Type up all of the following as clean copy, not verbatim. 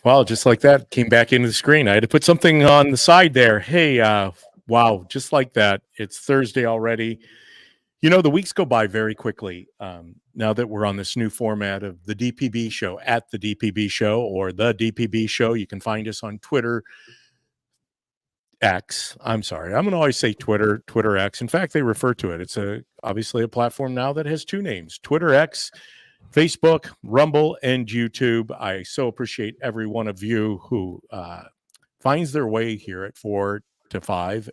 Well, just like that, came back into the screen. I had to put something on the side there. Hey, wow, just like that. It's Thursday already. You know, the weeks go by very quickly now that we're on this new format of the DPB show, at the DPB show or the DPB show. You can find us on Twitter X. I'm sorry. I'm going to always say Twitter X. In fact, they refer to it. It's obviously a platform now that has two names, Twitter X, Facebook, Rumble, and YouTube. I so appreciate every one of you who finds their way here at 4 to 5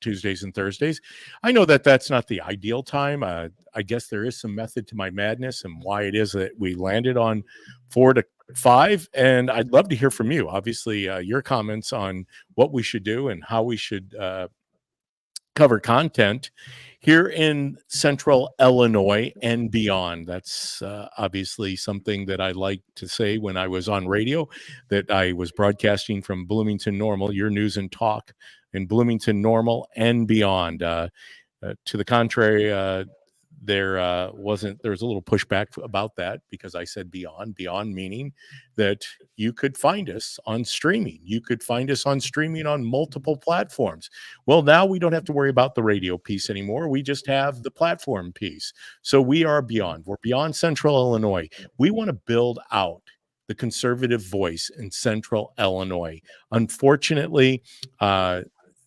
Tuesdays and Thursdays. I know that that's not the ideal time. I guess there is some method to my madness and why it is that we landed on 4 to 5. And I'd love to hear from you. Obviously, your comments on what we should do and how we should cover content here in Central Illinois and beyond. That's obviously something that I like to say when I was on radio, that I was broadcasting from Bloomington Normal, your news and talk in Bloomington Normal and beyond. To the contrary, there was a little pushback about that because I said beyond meaning that you could find us on streaming. You could find us on streaming on multiple platforms. Well, now we don't have to worry about the radio piece anymore. We just have the platform piece. So we are beyond. We're beyond Central Illinois. We want to build out the conservative voice in Central Illinois. Unfortunately,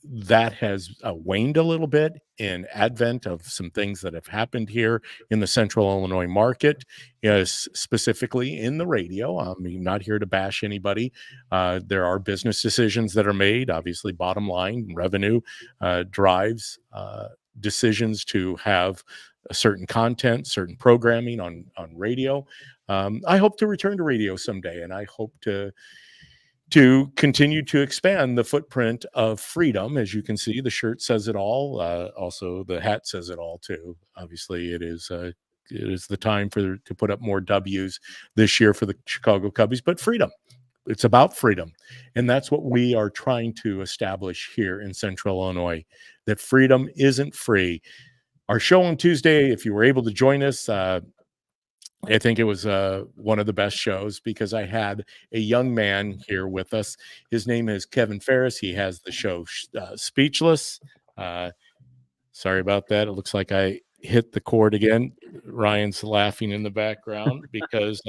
that has waned a little bit in advent of some things that have happened here in the Central Illinois market, specifically in the radio. I'm not here to bash anybody. There are business decisions that are made. Obviously, bottom line revenue drives decisions to have a certain content, certain programming on radio. I hope to return to radio someday, and I hope to continue to expand the footprint of freedom. As you can see, the shirt says it all. Also, the hat says it all too. Obviously, it is the time to put up more W's this year for the Chicago Cubbies, but freedom. It's about freedom. And that's what we are trying to establish here in Central Illinois, that freedom isn't free. Our show on Tuesday, if you were able to join us, I think it was one of the best shows because I had a young man here with us. His name is Kevin Ferris. He has the show Speechless. Sorry about that. It looks like I hit the cord again. Ryan's laughing in the background because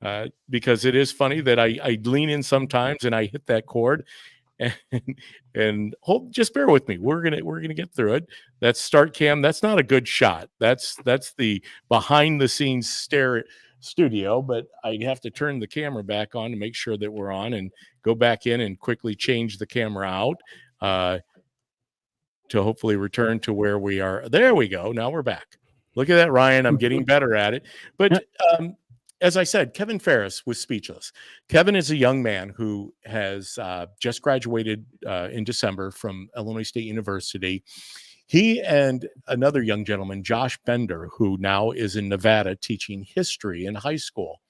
it is funny that I lean in sometimes and I hit that cord. And just bear with me. We're gonna get through it. That's start cam. That's not a good shot. That's the behind the scenes studio, but I have to turn the camera back on to make sure that we're on and go back in and quickly change the camera out to hopefully return to where we are. There we go. Now we're back. Look at that, Ryan. I'm getting better at it. But as I said, Kevin Ferris was Speechless. Kevin is a young man who has just graduated in December from Illinois State University. He and another young gentleman, Josh Bender, who now is in Nevada teaching history in high school,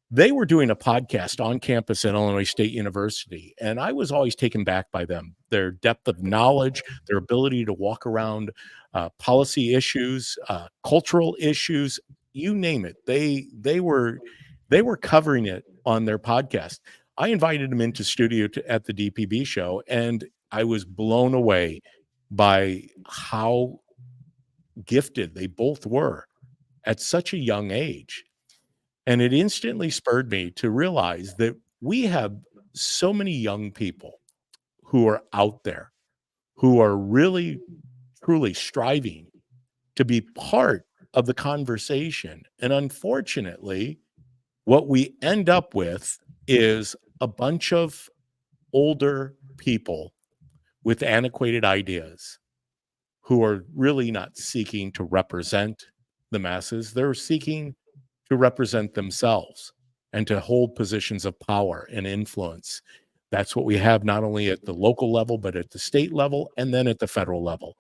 they were doing a podcast on campus at Illinois State University, and I was always taken back by them, their depth of knowledge, their ability to walk around policy issues, cultural issues, you name it. They were covering it on their podcast. I invited them into studio at the DPB show, and I was blown away by how gifted they both were at such a young age. And it instantly spurred me to realize that we have so many young people who are out there, who are really, truly striving to be part of the conversation. And unfortunately, what we end up with is a bunch of older people with antiquated ideas who are really not seeking to represent the masses. They're seeking to represent themselves and to hold positions of power and influence. That's what we have not only at the local level, but at the state level and then at the federal level.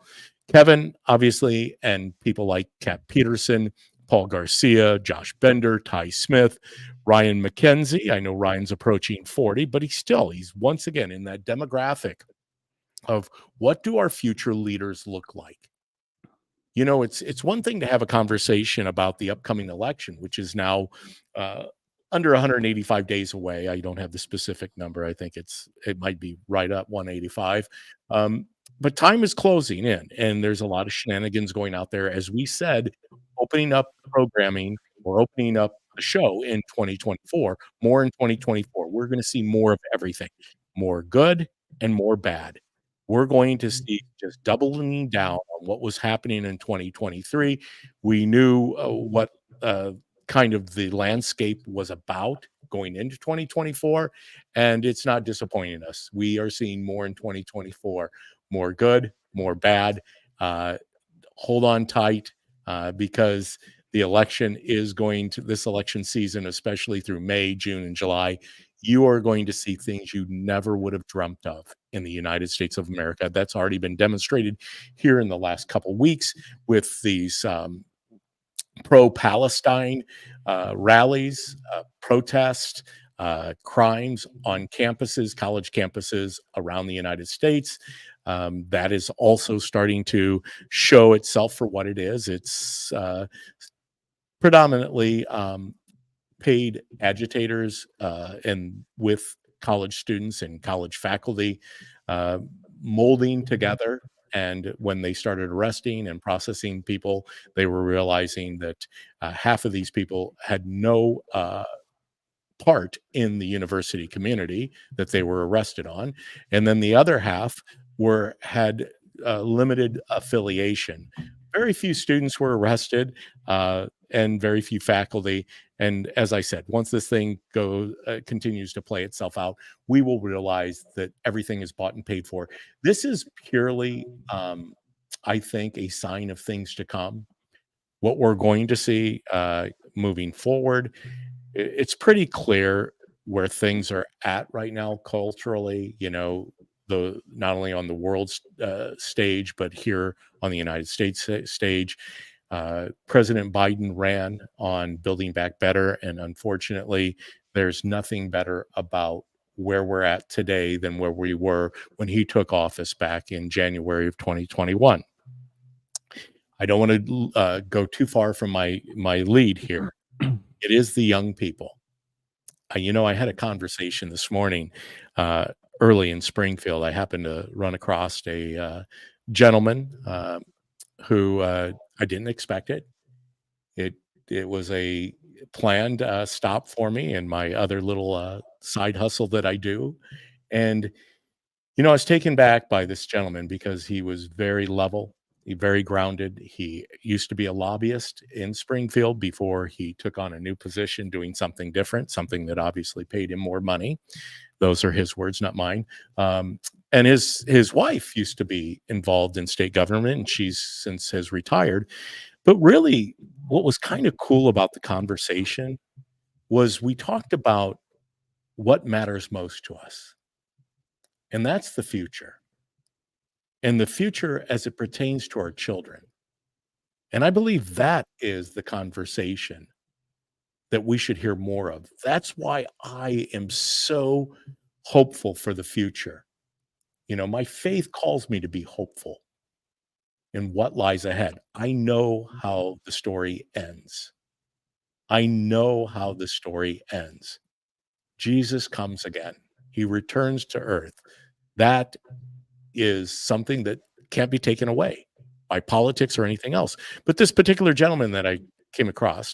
Kevin, obviously, and people like Kat Peterson, Paul Garcia, Josh Bender, Ty Smith, Ryan McKenzie. I know Ryan's approaching 40, but he's once again in that demographic of what do our future leaders look like? You know, it's one thing to have a conversation about the upcoming election, which is now under 185 days away. I don't have the specific number. I think it might be right up 185. Um, but time is closing in, and there's a lot of shenanigans going out there. As we said, opening up programming or opening up the show in 2024, more in 2024. We're going to see more of everything, more good and more bad. We're going to see just doubling down on what was happening in 2023. We knew what kind of the landscape was about going into 2024, and it's not disappointing us. We are seeing more in 2024, more good, more bad. Uh, Hold on tight because the election is going to this election season, especially through May, June, and July. You are going to see things you never would have dreamt of in the United States of America. That's already been demonstrated here in the last couple weeks with these pro-Palestine rallies, protests, crimes on campuses, college campuses around the United States. That is also starting to show itself for what it is. It's predominantly paid agitators and with college students and college faculty uh, molding together. And when they started arresting and processing people, they were realizing that half of these people had no part in the university community that they were arrested on, and then the other half were had limited affiliation. Very few students were arrested, and very few faculty. And as I said, once this thing goes continues to play itself out, we will realize that everything is bought and paid for. This is purely, I think, a sign of things to come. What we're going to see moving forward, it's pretty clear where things are at right now culturally, the not only on the world stage but here on the United States stage. President Biden ran on building back better, and unfortunately there's nothing better about where we're at today than where we were when he took office back in January of 2021. I don't want to go too far from my lead here. It is the young people. I had a conversation this morning uh, early in Springfield. I happened to run across a gentleman who I didn't expect it. It it was a planned stop for me and my other little side hustle that I do, and I was taken back by this gentleman because he was very level, very grounded. He used to be a lobbyist in Springfield before he took on a new position doing something different, something that obviously paid him more money. Those are his words, not mine. And his wife used to be involved in state government, and she's since has retired. But really, what was kind of cool about the conversation was we talked about what matters most to us, and that's the future. And the future as it pertains to our children. And I believe that is the conversation that we should hear more of. That's why I am so hopeful for the future. My faith calls me to be hopeful in what lies ahead. I know how the story ends. I know how the story ends. Jesus comes again. He returns to earth. That is something that can't be taken away by politics or anything else. But this particular gentleman that I came across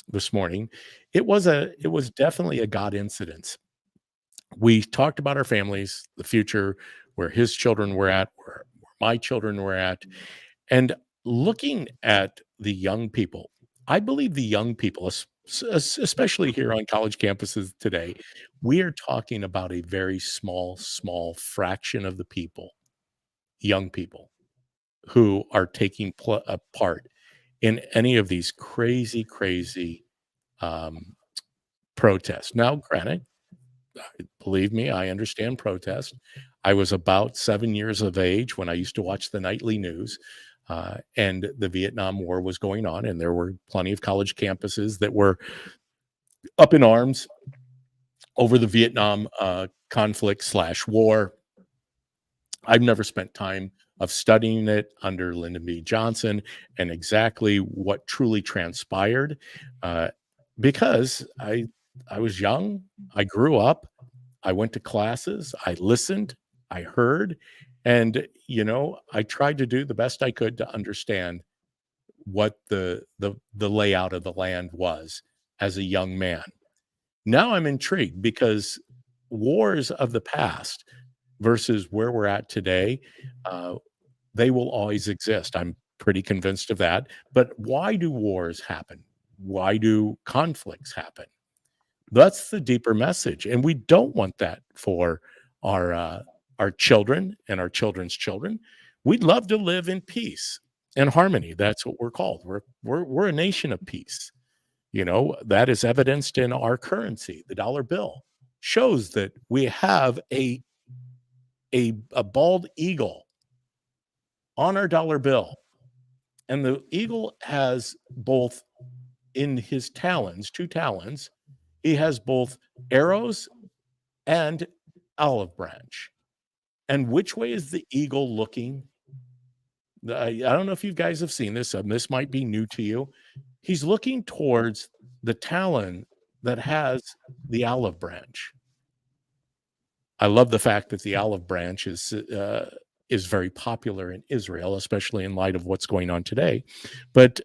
this morning, it was definitely a God incident. We talked about our families, the future, where his children were at, where my children were at, and looking at the young people. I believe the young people, especially here on college campuses today, we are talking about a very small, small fraction of the people, young people, who are taking a part in any of these crazy, crazy um, protests. Now, granted, believe me, I understand protest. I was about 7 years of age when I used to watch the nightly news, and the Vietnam War was going on, and there were plenty of college campuses that were up in arms over the Vietnam conflict slash war. I've never spent time of studying it under Lyndon B. Johnson and exactly what truly transpired, uh, because I I was young. I grew up. I went to classes. I listened. I heard. And, I tried to do the best I could to understand what the layout of the land was as a young man. Now I'm intrigued because wars of the past versus where we're at today, uh, they will always exist. I'm pretty convinced of that. But why do wars happen? Why do conflicts happen? That's the deeper message, and we don't want that for our children and our children's children. We'd love to live in peace and harmony. That's what we're called. We're a nation of peace. That is evidenced in our currency. The dollar bill shows that we have a bald eagle on our dollar bill, and the eagle has both in his talons, two talons, he has both arrows and olive branch. And which way is the eagle looking? I don't know if you guys have seen this. This might be new to you. He's looking towards the talon that has the olive branch. I love the fact that the olive branch is very popular in Israel, especially in light of what's going on today. But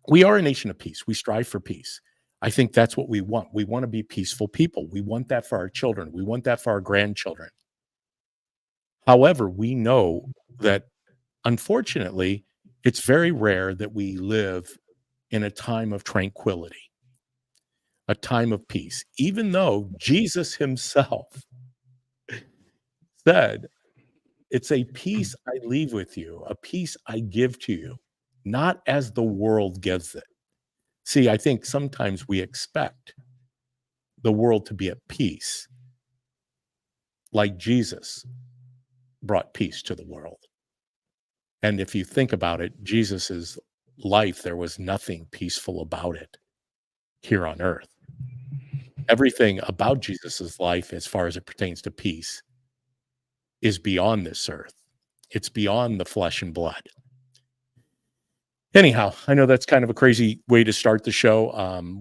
we are a nation of peace. We strive for peace. I think that's what we want. We want to be peaceful people. We want that for our children. We want that for our grandchildren. However, we know that, unfortunately, it's very rare that we live in a time of tranquility, a time of peace, even though Jesus himself said, "It's a peace I leave with you, a peace I give to you, not as the world gives it." See, I think sometimes we expect the world to be at peace, like Jesus brought peace to the world. And if you think about it, Jesus's life, there was nothing peaceful about it here on earth. Everything about Jesus's life, as far as it pertains to peace, is beyond this earth. It's beyond the flesh and blood. Anyhow, I know that's kind of a crazy way to start the show.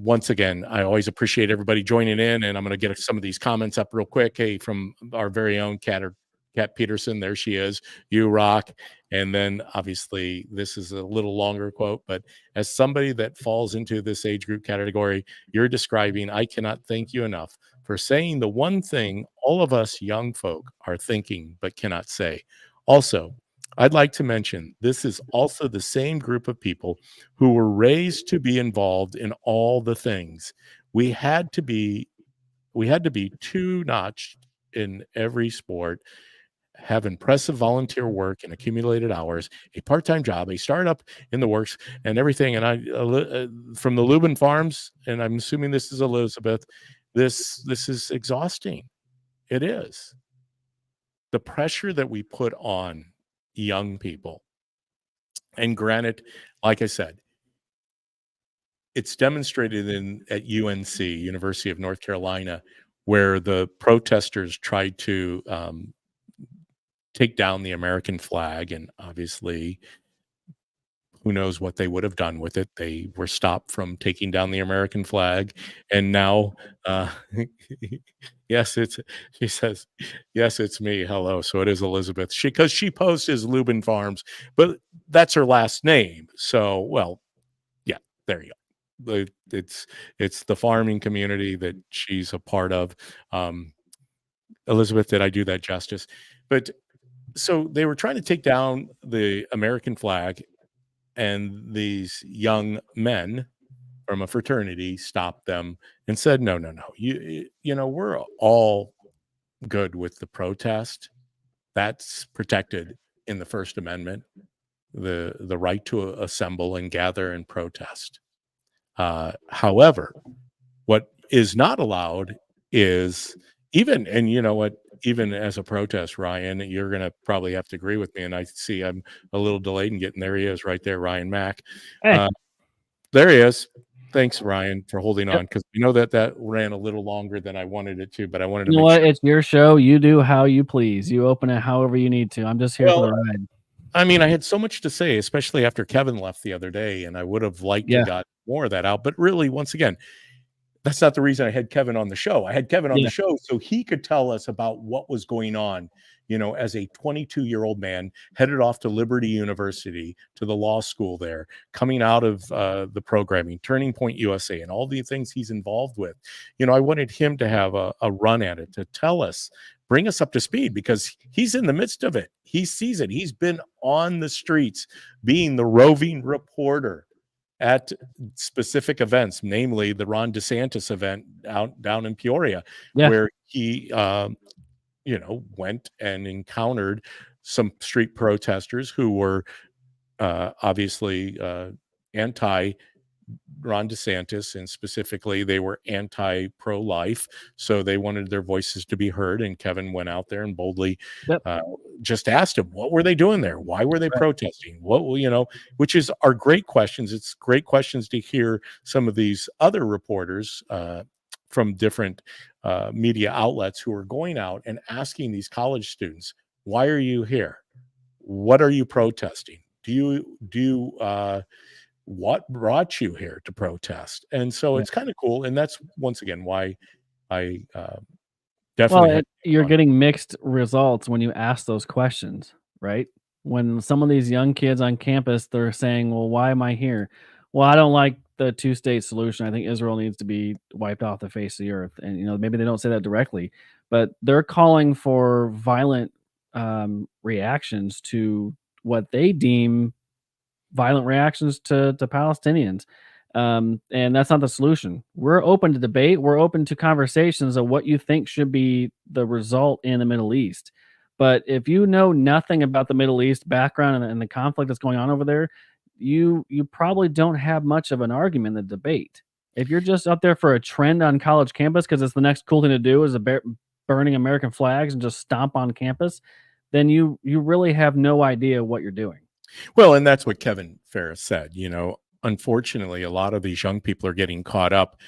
Once again, I always appreciate everybody joining in, and I'm going to get some of these comments up real quick. Hey, from our very own Kat Peterson, there she is. You rock. And then obviously this is a little longer quote, but as somebody that falls into this age group category, you're describing, I cannot thank you enough for saying the one thing all of us young folk are thinking but cannot say. Also, I'd like to mention this is also the same group of people who were raised to be involved in all the things. We had to be two-notched in every sport, have impressive volunteer work and accumulated hours, a part-time job, a startup in the works, and everything. And from the Lubin Farms, and I'm assuming this is Elizabeth, this is exhausting. It is. The pressure that we put on young people. And granted, like I said, it's demonstrated at UNC, University of North Carolina, where the protesters tried to take down the American flag, and obviously who knows what they would have done with it. They were stopped from taking down the American flag, and now she says, yes, it's me. Hello. So it is Elizabeth. Because she posts as Lubin Farms, but that's her last name. So, well, yeah, there you go. It's the farming community that she's a part of. Elizabeth, did I do that justice? But so they were trying to take down the American flag, and these young men from a fraternity stopped them and said, no, we're all good with the protest. That's protected in the First Amendment, the right to assemble and gather and protest. However, what is not allowed is and you know what, even as a protest, Ryan, you're going to probably have to agree with me. And I see I'm a little delayed in getting there. He is right there, Ryan Mac. Hey. There he is. Thanks, Ryan, for holding on, because we know that ran a little longer than I wanted it to, but I wanted to make sure. It's your show. You do how you please. You open it however you need to. I'm just here for the ride. I mean, I had so much to say, especially after Kevin left the other day, and I would have liked to got more of that out. But really, once again, that's not the reason I had Kevin on the show. I had Kevin on Yeah. the show so he could tell us about what was going on, as a 22-year-old man headed off to Liberty University, to the law school there, coming out of the programming, Turning Point USA, and all the things he's involved with. I wanted him to have a run at it, to tell us, bring us up to speed, because he's in the midst of it. He sees it. He's been on the streets being the roving reporter at specific events, namely the Ron DeSantis event down in Peoria, Yeah. where he, went and encountered some street protesters who were obviously anti Ron DeSantis, and specifically they were anti-pro-life, so they wanted their voices to be heard. And Kevin went out there and boldly Yep. just asked him, what were they doing there? Why were they Right. protesting? Which are great questions. It's great questions to hear some of these other reporters from different media outlets who are going out and asking these college students, why are you here? What are you protesting? What brought you here to protest? And so Yeah. it's kind of cool. And that's once again why I Well, definitely you're getting mixed results when you ask those questions, right? When some of these young kids on campus, they're saying, "Well, why am I here?" Well, I don't like the two-state solution. I think Israel needs to be wiped off the face of the earth. And maybe they don't say that directly, but they're calling for violent reactions to what they deem violent reactions to Palestinians. And that's not the solution. We're open to debate. We're open to conversations of what you think should be the result in the Middle East. But if you know nothing about the Middle East background and the conflict that's going on over there, you probably don't have much of an argument in the debate. If you're just up there for a trend on college campus because it's the next cool thing to do is burning American flags and just stomp on campus, then you really have no idea what you're doing. Well, and that's what Kevin Ferris said. Unfortunately, a lot of these young people are getting caught up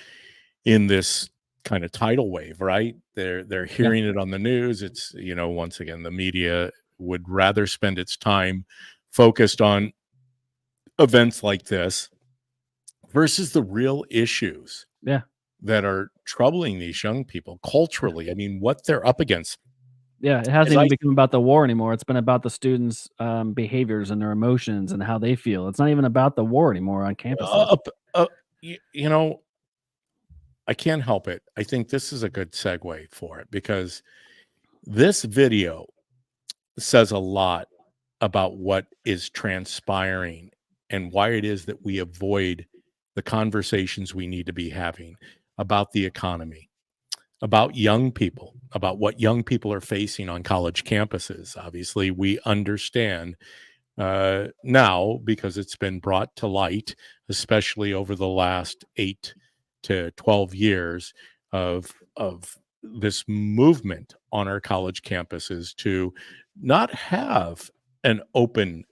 in this kind of tidal wave, right? They're Yeah. hearing it on the news. It's, once again, the media would rather spend its time focused on events like this versus the real issues Yeah. that are troubling these young people culturally. I mean, what they're up against. Yeah, it hasn't As I even become about the war anymore. It's been about the students' behaviors and their emotions and how they feel. It's not even about the war anymore on campuses. uh, uh, you, you know, I can't help it. I think this is a good segue for it, because this video says a lot about what is transpiring and why it is that we avoid the conversations we need to be having about the economy, about young people, about what young people are facing on college campuses. Obviously, we understand now, because it's been brought to light, especially over the last 8 to 12 years of this movement on our college campuses to not have an open Yep.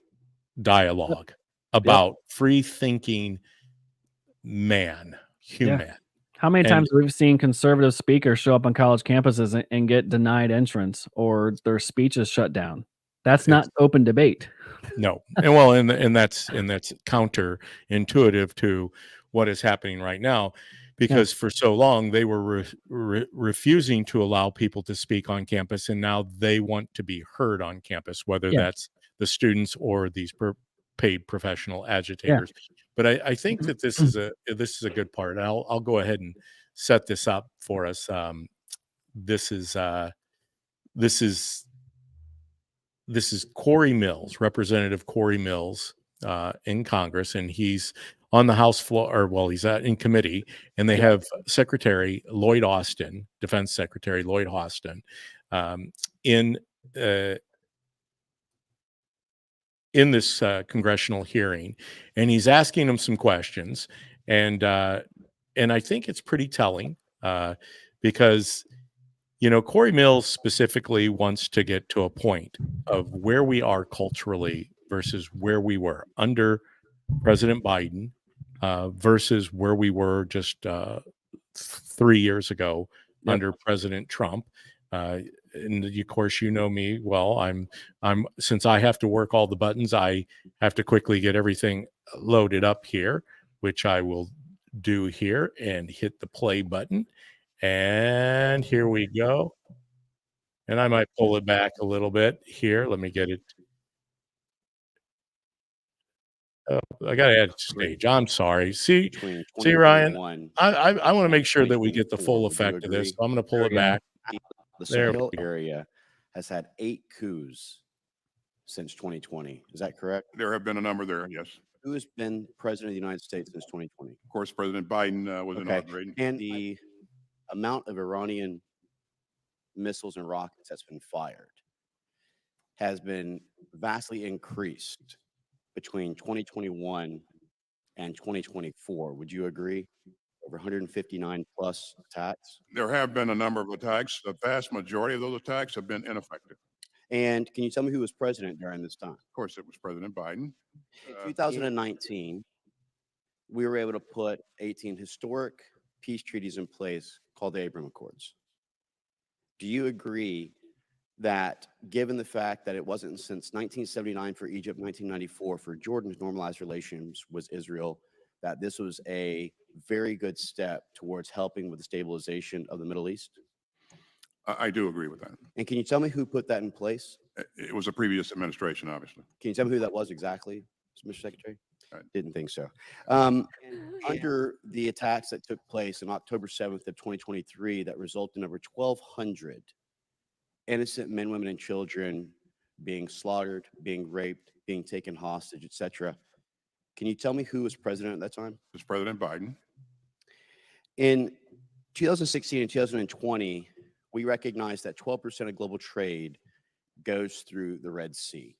dialogue Yep. about free thinking Yeah. human. How many And times have we seen conservative speakers show up on college campuses and get denied entrance or their speeches shut down? That's not it's open debate. no, and that's counterintuitive to what is happening right now, Yeah. because for so long they were refusing to allow people to speak on campus, and now they want to be heard on campus, whether Yeah. that's the students or these paid professional Yeah. agitators. But I think that this is a good part. And I'll go ahead and set this up for us. This is this is this is Corey Mills, Representative Corey Mills, in Congress, and he's on the House floor, or well, he's in committee, and they Yeah. have Secretary Lloyd Austin, Defense Secretary Lloyd Austin, um, in uh, in this congressional hearing, and he's asking him some questions, and I think it's pretty telling, because Corey Mills specifically wants to get to a point of where we are culturally versus where we were under President Biden, versus where we were just 3 years ago Yep. under President Trump. And of course, me well. I'm since I have to work all the buttons, I have to quickly get everything loaded up here, which I will do here and hit the play button. And here we go. And I might pull it back a little bit here. Let me get it. Oh, I got to add stage. I'm sorry. See, Ryan, I want to make sure that we get the full effect of this. So I'm going to pull it back. The Sahel area has had 8 coups since 2020. Is that correct? There have been a number there, yes. Who has been president of the United States since 2020? Of course, President Biden was inaugurated. And the amount of Iranian missiles and rockets that's been fired has been vastly increased between 2021 and 2024. Would you agree? Over 159 plus attacks. There have been a number of attacks. The vast majority of those attacks have been ineffective. And can you tell me who was president during this time? Of course, it was President Biden. In 2019, we were able to put 18 historic peace treaties in place called the Abraham Accords. Do you agree that given the fact that it wasn't since 1979 for Egypt, 1994 for Jordan's normalized relations with Israel, that this was a very good step towards helping with the stabilization of the Middle East? I do agree with that. And can you tell me who put that in place? It was a previous administration, obviously. Can you tell me who that was exactly, Mr. Secretary? I didn't think so. Under the attacks that took place on October 7th of 2023 that resulted in over 1,200 innocent men, women, and children being slaughtered, being raped, being taken hostage, etc. Can you tell me who was president at that time? It was President Biden. In 2016 and 2020, we recognized that 12% of global trade goes through the Red Sea.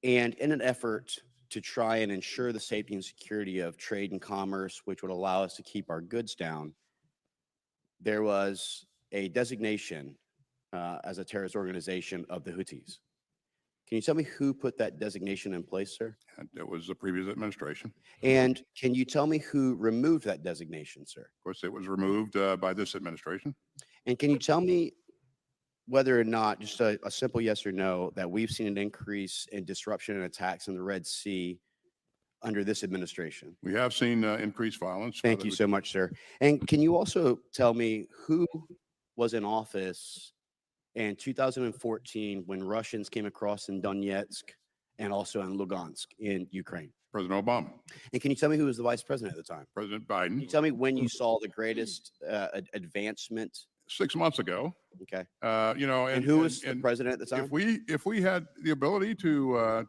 And in an effort to try and ensure the safety and security of trade and commerce, which would allow us to keep our goods down, there was a designation as a terrorist organization of the Houthis. Can you tell me who put that designation in place, sir? It was the previous administration. And can you tell me who removed that designation, sir? Of course, it was removed by this administration. And can you tell me whether or not, just a simple yes or no, that we've seen an increase in disruption and attacks in the Red Sea under this administration? We have seen increased violence. Thank you so much, sir. And can you also tell me who was in office in 2014 when Russians came across in Donetsk and also in Lugansk in Ukraine? President Obama. And can you tell me who was the vice president at the time? President Biden. Can you tell me when you saw the greatest advancement? 6 months ago. Okay. And who was the president at the time? If we had the ability to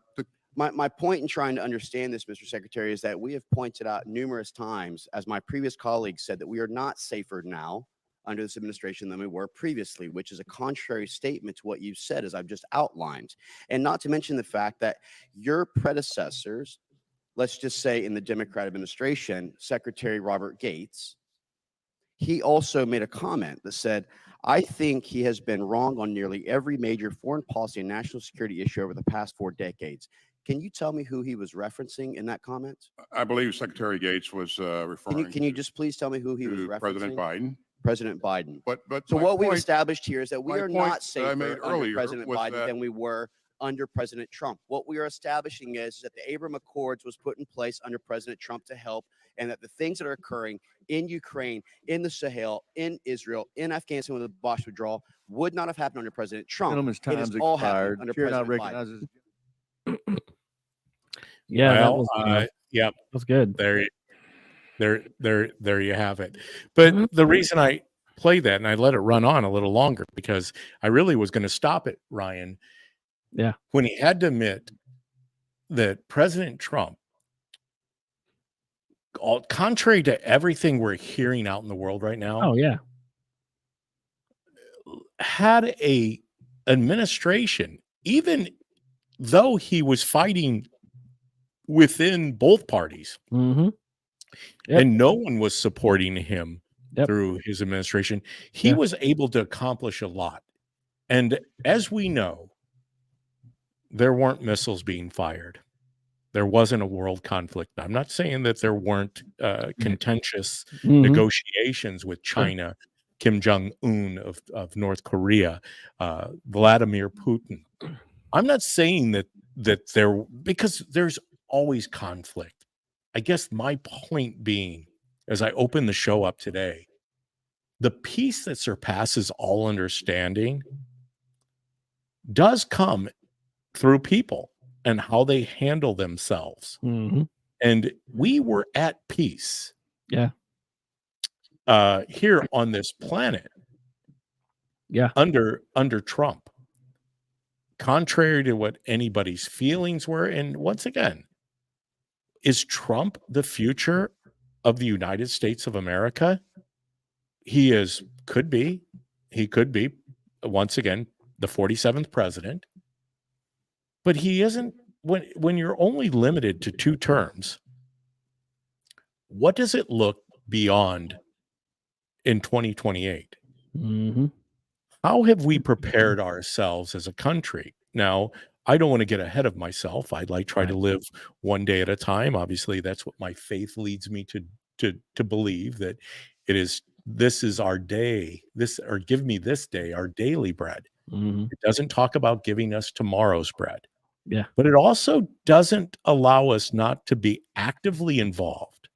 My point in trying to understand this, Mr. Secretary, is that we have pointed out numerous times, as my previous colleagues said, that we are not safer now under this administration than we were previously, which is a contrary statement to what you said, as I've just outlined. And not to mention the fact that your predecessors, let's just say in the Democrat administration, Secretary Robert Gates, he also made a comment that said, I think he has been wrong on nearly every major foreign policy and national security issue over the past 4 decades. Can you tell me who he was referencing in that comment? I believe Secretary Gates was referring. Can you just please tell me who he was referencing? President Biden. President Biden. But so what we've established here is that we are not safer under President Biden than we were under President Trump. What we are establishing is that the Abraham Accords was put in place under President Trump to help, and that the things that are occurring in Ukraine, in the Sahel, in Israel, in Afghanistan with the Bosch withdrawal would not have happened under President Trump. Gentleman's time's expired. Under Chair now President recognizes. Yeah, well, that was good. There you have it. But the reason I play that and I let it run on a little longer because I really was going to stop it, Ryan. Yeah. When he had to admit that President Trump, contrary to everything we're hearing out in the world right now, oh yeah, had a administration, even though he was fighting within both parties, Yep. and no one was supporting him through his administration, he was able to accomplish a lot. And as we know, there weren't missiles being fired. There wasn't a world conflict. I'm not saying that there weren't contentious negotiations with China, Kim Jong-un of North Korea, Vladimir Putin. I'm not saying that there, because there's always conflict. I guess my point being as I open the show up today, the peace that surpasses all understanding does come through people and how they handle themselves. Mhm. And we were at peace Yeah. here on this planet Yeah. under Trump, contrary to what anybody's feelings were. And once again, is Trump the future of the United States of America? He could be. He could be, once again, the 47th president. But he isn't. When you're only limited to 2 terms, what does it look beyond in 2028? Mhm. How have we prepared ourselves as a country? Now, I don't want to get ahead of myself. I'd like try to Right. live one day at a time. Obviously, that's what my faith leads me to believe, that this is our day. This, or give me this day our daily bread. Mhm. It doesn't talk about giving us tomorrow's bread. Yeah. But it also doesn't allow us not to be actively involved.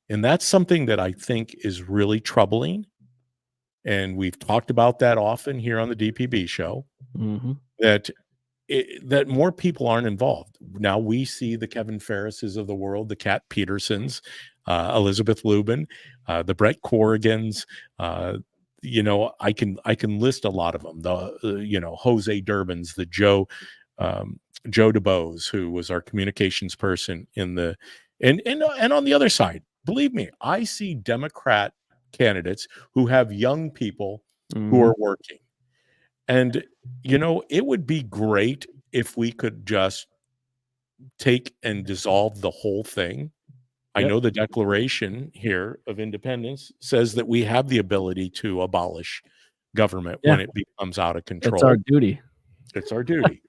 And that's something that I think is really troubling. And we've talked about that often here on the DPB show, Mhm. that that more people aren't involved. Now we see the Kevin Ferrises of the world, the Kat Petersons, Elizabeth Lubin, the Brett Corrigans. I can list a lot of them. The Jose Durbins, the Joe DeBose, who was our communications person in the and on the other side. Believe me, I see Democrat candidates who have young people who Mhm. are working. And, it would be great if we could just take and dissolve the whole thing. I Yep. know the Declaration here of Independence says that we have the ability to abolish government Yeah. when it becomes out of It's our control. duty. It's our duty.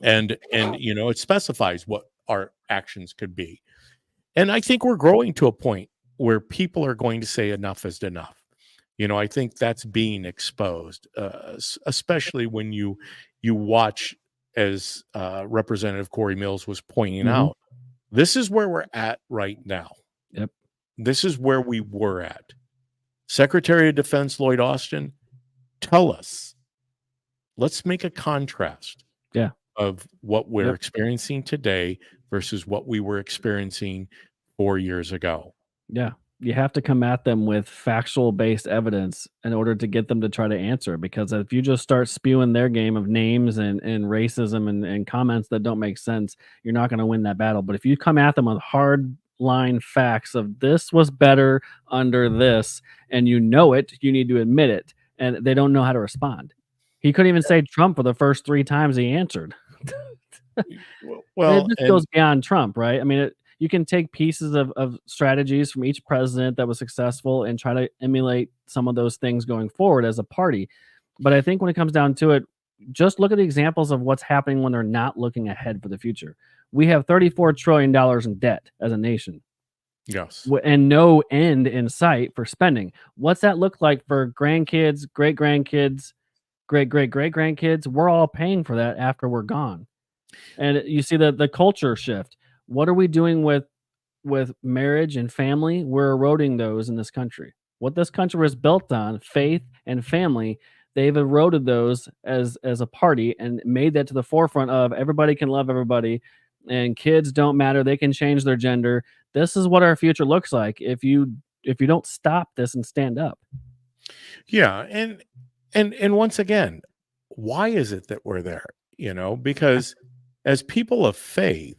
And it specifies what our actions could be. And I think we're growing to a point where people are going to say enough is enough. I think that's being exposed, especially when you watch, as Representative Corey Mills was pointing Mhm. out, this is where we're at right now. Yep. This is where we were at. Secretary of Defense Lloyd Austin, tell us, let's make a contrast Yeah. of what we're Yep. experiencing today versus what we were experiencing 4 years ago. Yeah. You have to come at them with factual based evidence in order to get them to try to answer. Because if you just start spewing their game of names and racism and comments that don't make sense, you're not going to win that battle. But if you come at them with hard line facts of this was better under this, and you know it, you need to admit it. And they don't know how to respond. He couldn't even say Trump for the first 3 times he answered. And it Well, just and goes beyond Trump, right? I mean, you can take pieces of strategies from each president that was successful and try to emulate some of those things going forward as a party. But I think when it comes down to it, just look at the examples of what's happening when they're not looking ahead for the future. We have $34 trillion in debt as a nation yes. and no end in sight for spending. What's that look like for grandkids, great grandkids, great great great grandkids? We're all paying for that after we're gone. And you see the culture shift. What are we doing with marriage and family? We're eroding those in this country. What this country was built on, faith and family, they've eroded those as a party and made that to the forefront of everybody can love everybody and kids don't matter, they can change their gender. This is what our future looks like if you don't stop this and stand up. Yeah, and once again, why is it that we're there? Because as people of faith,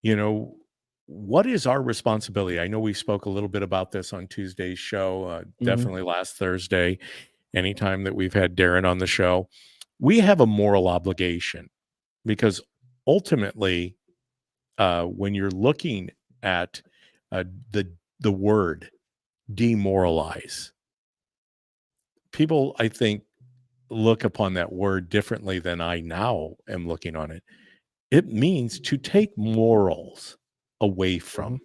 you know, what is our responsibility? I know we spoke a little bit about this on Tuesday's show, Mhm. definitely last Thursday, anytime that we've had Darren on the show. We have a moral obligation because ultimately, when you're looking at uh, the the word demoralize, people, I think, look upon that word differently than I now am looking on it. It means to take morals away from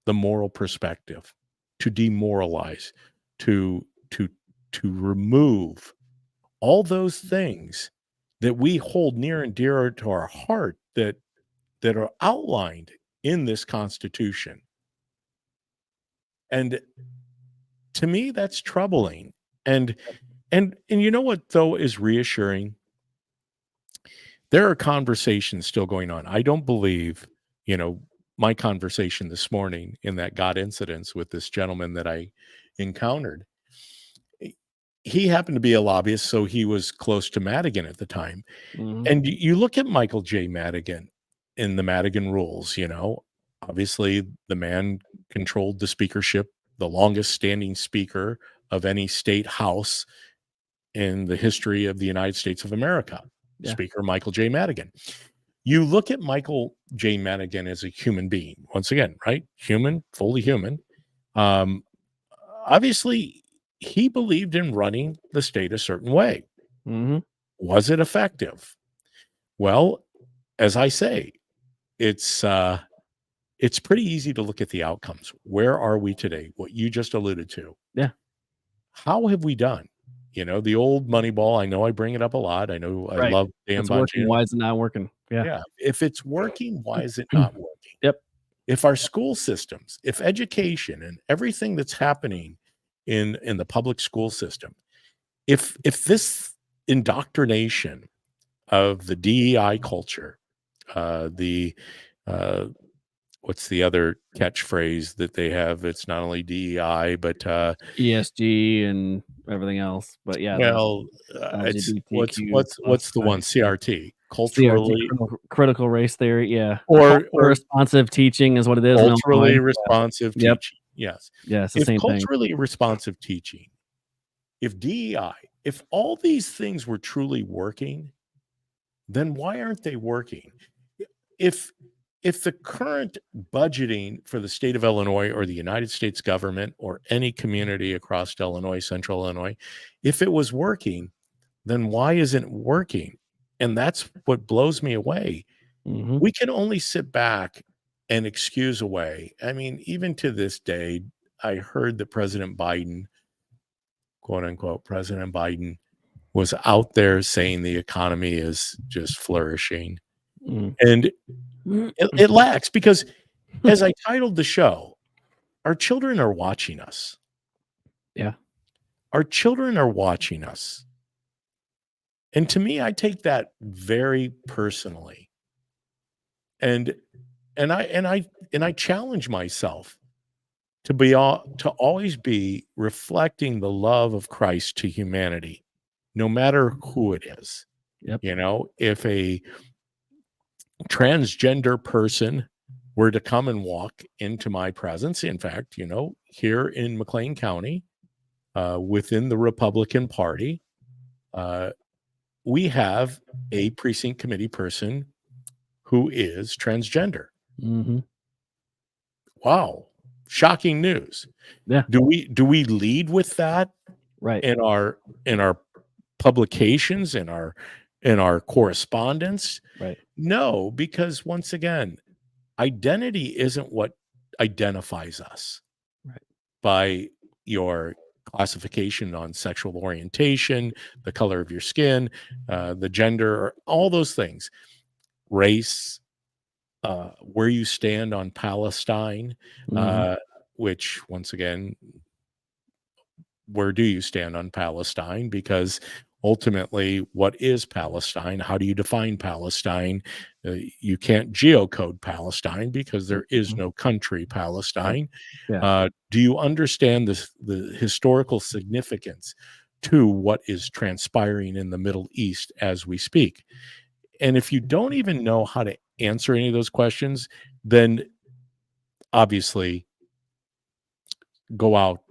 the moral perspective, to demoralize, to to to remove all those things that we hold near and dear to our heart, that are outlined in this Constitution. And to me, that's troubling. And you know what though is reassuring? There are conversations still going on. I don't believe, my conversation this morning in that God incidents with this gentleman that I encountered. He happened to be a lobbyist, so he was close to Madigan at the time. Mhm. And you look at Michael J. Madigan in the Madigan rules, obviously the man controlled the speakership, the longest standing speaker of any state house in the history of the United States of America, Yeah. Speaker Michael J. Madigan. You look at Michael J. Madigan as a human being, once again, right? Human, fully human. Obviously, he believed in running the state a certain way. Mhm. Was it effective? Well, as I say, it's pretty easy to look at the outcomes. Where are we today? What you just alluded to. Yeah. How have we done? The old Moneyball. I know I bring it up a lot. I know I Right. love Dan It's working. Bongino. Why is it not working? Yeah. Yeah. If it's working, why is it not working? Yep. If our school systems, if education and everything that's happening in the public school system, if this indoctrination of the DEI culture, the what's the other catchphrase that they have? It's not only DEI, but ESG and everything else. But yeah, it's LGBTQ what's the one? CRT, culturally critical race theory. Yeah. or responsive teaching is what it is. in culturally Illinois. responsive Yep. teaching. Yes. Yeah, it's the If same thing. culturally responsive teaching, if DEI, if all these things were truly working, then why aren't they working? If the current budgeting for the state of Illinois or the United States government or any community across Illinois, central Illinois, if it was working, then why isn't it working? And that's what blows me away. Mhm. We can only sit back and excuse away. I mean, even to this day, I heard that President Biden, quote unquote, President Biden was out there saying the economy is just flourishing. Mm. And it lacks because, as I titled the show, our children are watching us. Yeah. Our children are watching us. And to me, I take that very personally. And I challenge myself to always be reflecting the love of Christ to humanity, no matter who it is. Yep. If a transgender person were to come and walk into my presence, in fact, here in McLean County, within the Republican Party, we have a precinct committee person who is transgender. Mhm. Wow. Shocking news. Yeah. Do we lead with that Right. in our publications, in our correspondence? Right. No, because once again, identity isn't what identifies us. Right. By your classification on sexual orientation, the color of your skin, the gender, all those things, race, where you stand on Palestine, Mhm. which once again, where do you stand on Palestine? Because ultimately, what is Palestine? How do you define Palestine? You can't geocode Palestine because there is no country Palestine. Yeah. Do you understand the historical significance to what is transpiring in the Middle East as we speak? And if you don't even know how to answer any of those questions, then obviously go out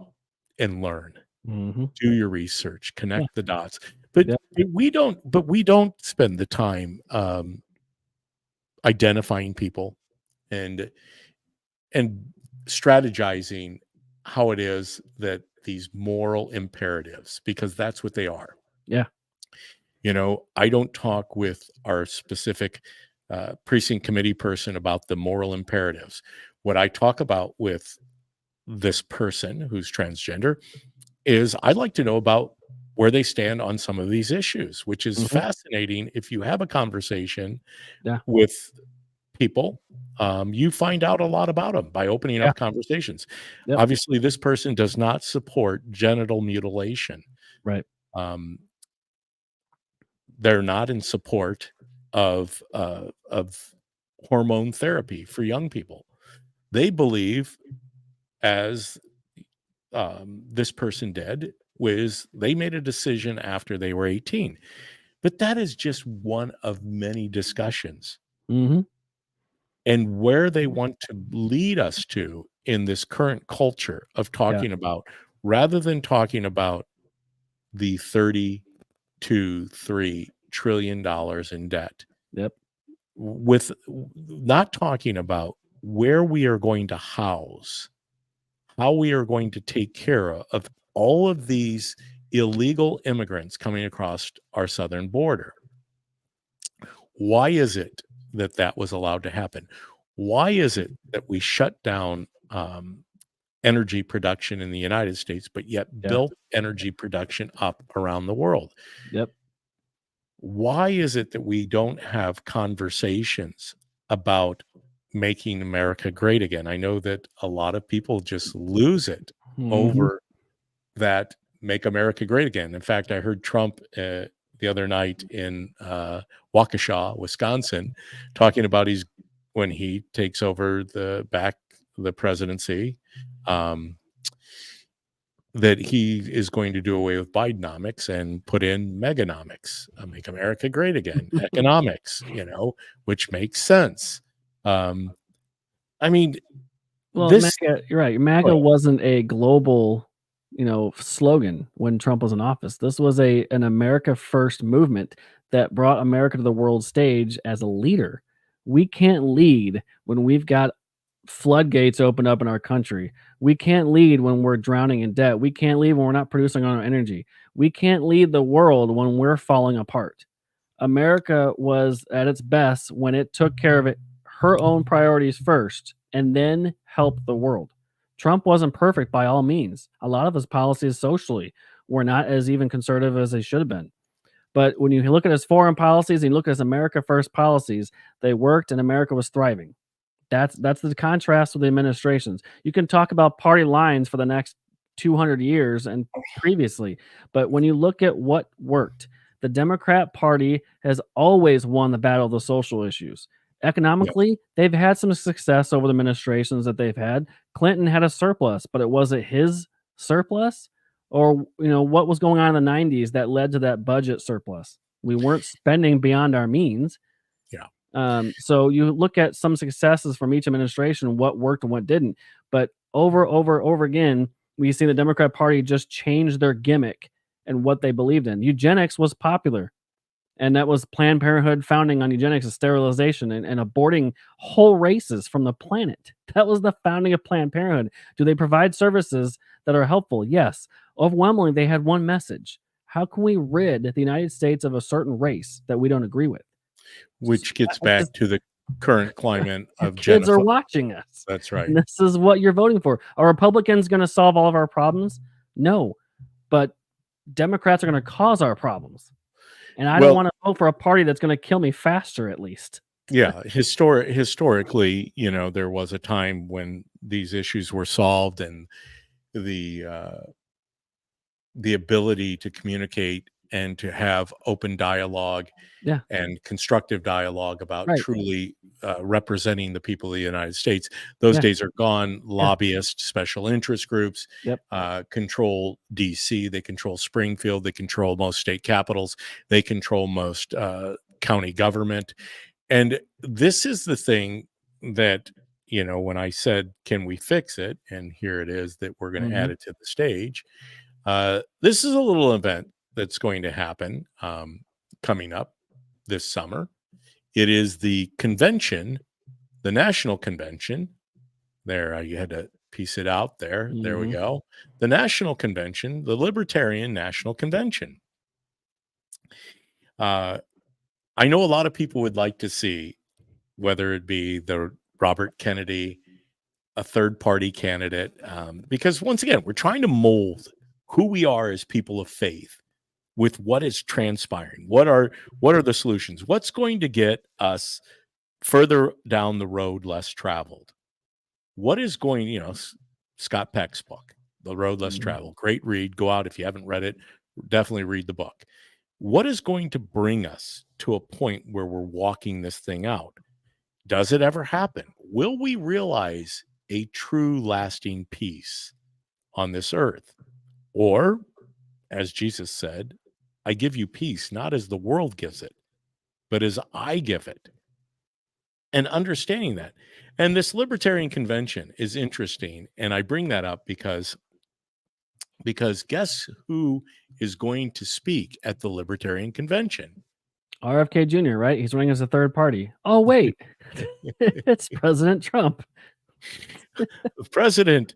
and learn. Mhm. Do your research, connect the dots. But Yeah. we don't spend the time identifying people and strategizing how it is that these moral imperatives, because that's what they are. Yeah. I don't talk with our specific precinct committee person about the moral imperatives. What I talk about with this person who's transgender is I'd like to know about where they stand on some of these issues, which is Mhm. fascinating if you have a conversation Yeah. with people, you find out a lot about them by opening Yeah. up conversations. Yep. Obviously, this person does not support genital mutilation. Right. Um, they're not in support of hormone therapy for young people. They believe, as this person did, was they made a decision after they were 18. But that is just one of many discussions. Mm-hmm. And where they want to lead us to in this current culture of talking about, rather than talking about the $30 to $3 trillion in debt, Yep. with not talking about where we are going to house, how we are going to take care of all of these illegal immigrants coming across our southern border. Why is it that that was allowed to happen? Why is it that we shut down energy production in the United States, but yet built energy production up around the world? Yep. Why is it that we don't have conversations about making America great again? I know that a lot of people just lose it over that make America great again. In fact, I heard Trump the other night in Waukesha, Wisconsin, talking about when he takes over the presidency, that he is going to do away with Bidenomics and put in Meganomics, make America great again, economics, which makes sense. I mean, Well, this, MAGA, you're right. MAGA wasn't a global, slogan when Trump was in office. This was an America First movement that brought America to the world stage as a leader. We can't lead when we've got floodgates open up in our country. We can't lead when we're drowning in debt. We can't lead when we're not producing our own energy. We can't lead the world when we're falling apart. America was at its best when it took care of her own priorities first and then helped the world. Trump wasn't perfect by all means. A lot of his policies socially were not as even conservative as they should have been. But when you look at his foreign policies and you look at his America First policies, they worked and America was thriving. That's the contrast with the administrations. You can talk about party lines for the next 200 years and previously, but when you look at what worked, the Democrat Party has always won the battle of the social issues. Economically, they've had some success over the administrations that they've had. Clinton had a surplus, but it wasn't his surplus, or what was going on in the 90s that led to that budget surplus. We weren't spending beyond our means. So you look at some successes from each administration, what worked and what didn't. But over again, we see the Democrat Party just change their gimmick and what they believed in. Eugenics was popular, and that was Planned Parenthood founding on eugenics and sterilization and aborting whole races from the planet. That was the founding of Planned Parenthood. Do they provide services that are helpful? Yes. Overwhelmingly, they had one message. How can we rid the United States of a certain race that we don't agree with? Which gets back to the current climate of kids are watching us. That's right. And this is what you're voting for. Are Republicans going to solve all of our problems? No, but Democrats are going to cause our problems. And I don't want to vote for a party that's going to kill me faster, at least. Yeah. Historically, there was a time when these issues were solved and the ability to communicate and to have open dialogue and constructive dialogue about truly representing the people of the United States. Those days are gone. Lobbyists, special interest groups control DC. They control Springfield. They control most state capitals. They control most county government. And this is the thing that, when I said, can we fix it? And here it is that we're going to add it to the stage. This is a little event that's going to happen coming up this summer. It is the convention, the national convention. There, I had to piece it out there. There we go. The national convention, the Libertarian National Convention. I know a lot of people would like to see, whether it be the Robert Kennedy, a third party candidate, because once again, we're trying to mold who we are as people of faith with what is transpiring. What are the solutions? What's going to get us further down the road less traveled. What is going, Scott Peck's book, The Road Less Mhm. Traveled, great read. Go out if you haven't read it, definitely read the book. What is going to bring us to a point where we're walking this thing out? Does it ever happen? Will we realize a true lasting peace on this earth? Or, as Jesus said, I give you peace, not as the world gives it, but as I give it. And understanding that. And this libertarian convention is interesting. And I bring that up because guess who is going to speak at the libertarian convention? RFK Jr., right? He's running as a third party. Oh, wait. It's President Trump. President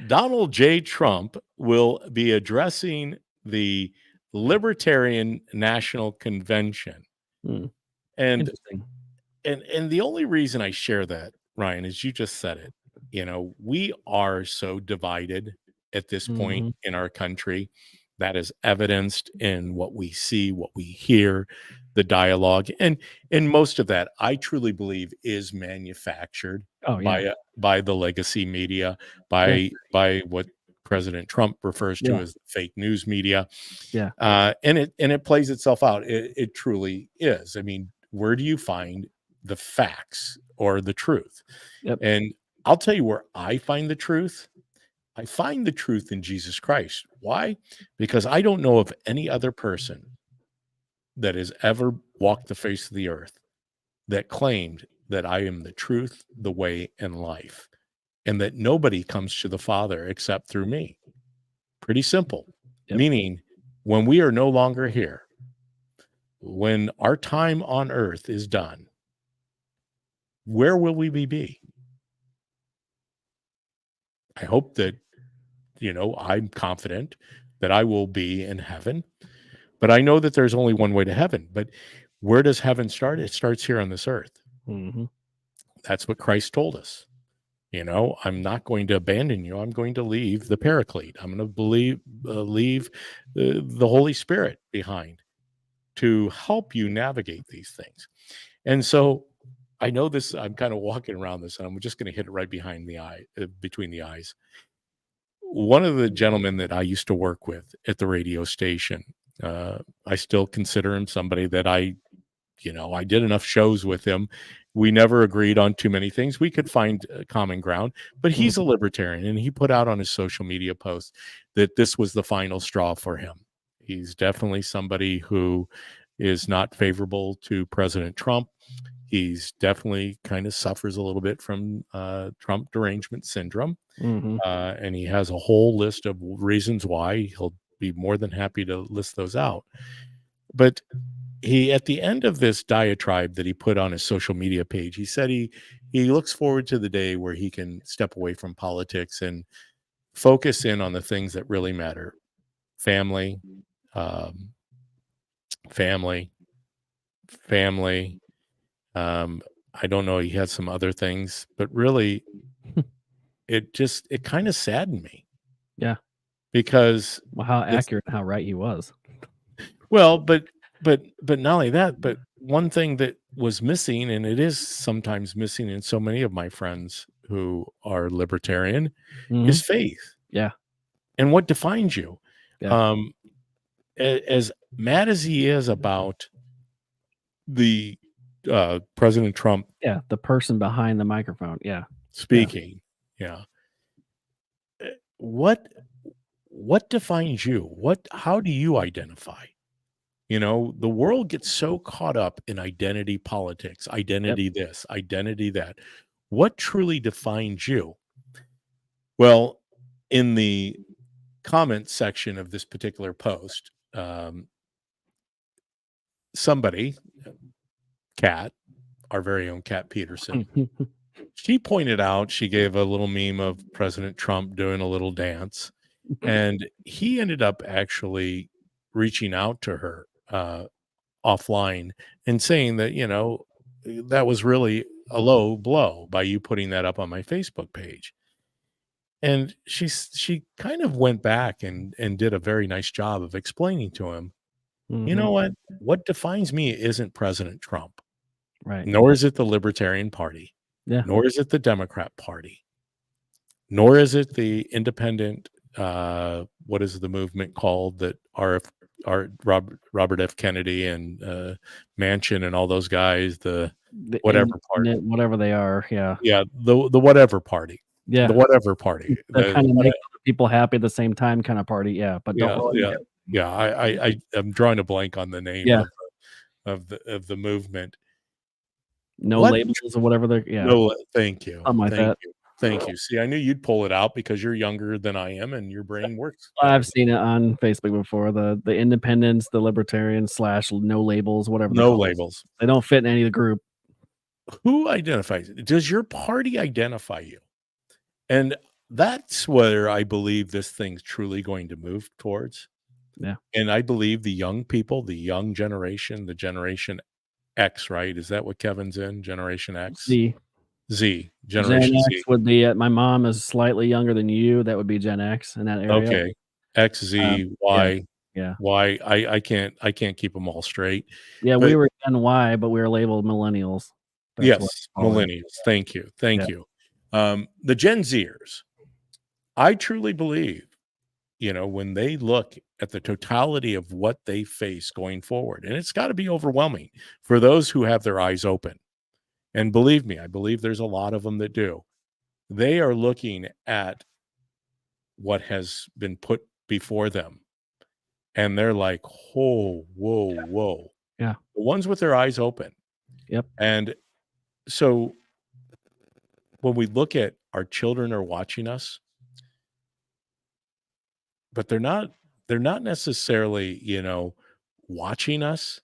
Donald J. Trump will be addressing the Libertarian National Convention. Hmm. And Interesting. and the only reason I share that, Ryan, is you just said it. We are so divided at this point Mhm. in our country. That is evidenced in what we see, what we hear, the dialogue, and most of that, I truly believe, is manufactured Oh, yeah. by the legacy media, Yeah. by what President Trump refers to Yeah. as fake news media. Yeah. And it plays itself out. It truly is. I mean, where do you find the facts or the truth? Yep. And I'll tell you where I find the truth. I find the truth in Jesus Christ. Why? Because I don't know of any other person that has ever walked the face of the earth that claimed that I am the truth, the way, and life, and that nobody comes to the Father except through me. Pretty simple. Yep. Meaning, when we are no longer here, when our time on earth is done, where will we be? I hope that, I'm confident that I will be in heaven, but I know that there's only one way to heaven. But where does heaven start? It starts here on this earth. Mhm. That's what Christ told us. I'm not going to abandon you. I'm going to leave the Paraclete. I'm going to leave the Holy Spirit behind to help you navigate these things. And so I know this, I'm kind of walking around this, and I'm just going to hit it right behind the eye, between the eyes. One of the gentlemen that I used to work with at the radio station, I still consider him somebody that I did enough shows with him. We never agreed on too many things. We could find common ground, but he's a libertarian, and he put out on his social media post that this was the final straw for him. He's definitely somebody who is not favorable to President Trump. He's definitely kind of suffers a little bit from Trump derangement syndrome. Mhm. And he has a whole list of reasons why. He'll be more than happy to list those out. But he, at the end of this diatribe that he put on his social media page, he said he looks forward to the day where he can step away from politics and focus in on the things that really matter: family, um, family, family. I don't know. He had some other things, but really, it kind of saddened me. Yeah. Because Well, how it's, accurate and how right he was. well, but not only that, but one thing that was missing, and it is sometimes missing in so many of my friends who are libertarian, Mhm. is faith. Yeah. And what defines you. Yeah. As mad as he is about the President Trump Yeah. The person behind the microphone. Yeah. speaking, yeah. What defines you? How do you identify? The world gets so caught up in identity politics, identity this, identity that. What truly defines you? Well, in the comment section of this particular post, somebody, Kat, our very own Kat Peterson, she pointed out, she gave a little meme of President Trump doing a little dance, and he ended up actually reaching out to her offline and saying that, that was really a low blow by you putting that up on my Facebook page. And she kind of went back and did a very nice job of explaining to him, you know Mhm. what defines me isn't President Trump. Right. nor is it the Libertarian Party, Yeah. nor is it the Democrat Party, nor is it the independent. What is the movement called that Robert F. Kennedy and Manchin and all those guys, the The whatever party. independent, whatever they are. Yeah. Yeah, the whatever party. The Yeah. whatever party. The The kind of what- make other people happy at the same time kind of party. Yeah. But don't yeah, roll yeah, into it. yeah. I'm drawing a blank on the name Yeah. of the movement. No What? labels or whatever they're No, thank you. Something like that. Thank you. See, I knew you'd pull it out because you're younger than I am and your brain works. I've seen it on Facebook before. The independents, the libertarians / no labels, whatever. They No call those. labels. They don't fit in any of the group. Who identifies it? Does your party identify you? And that's where I believe this thing's truly going to move towards. Yeah. And I believe the young people, the young generation, the Generation X, right? Is that what Kevin's in? Generation X? Z. Generation Gen Z. X would be my mom is slightly younger than you. That would be Gen X in that area. Okay. X, Z, Y. Yeah. Y. I can't keep them all straight. Yeah, But- we were Gen Y, but we were labeled millennials. That's Yes, what I call it. millennials. Thank you. Thank Yeah. you. The Gen Zers, I truly believe, when they look at the totality of what they face going forward, and it's got to be overwhelming for those who have their eyes open. And believe me, I believe there's a lot of them that do. They are looking at what has been put before them. And they're like, whoa, whoa, whoa. Yeah. The ones with their eyes open. Yep. And so when we look at our children are watching us, but they're not necessarily, watching us.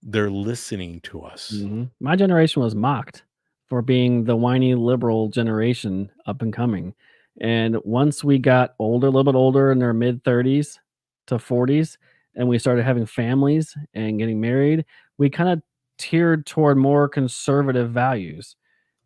They're listening to us. Mhm. My generation was mocked for being the whiny liberal generation up and coming. And once we got older, a little bit older in their mid 30s to 40s, and we started having families and getting married, we kind of tiered toward more conservative values.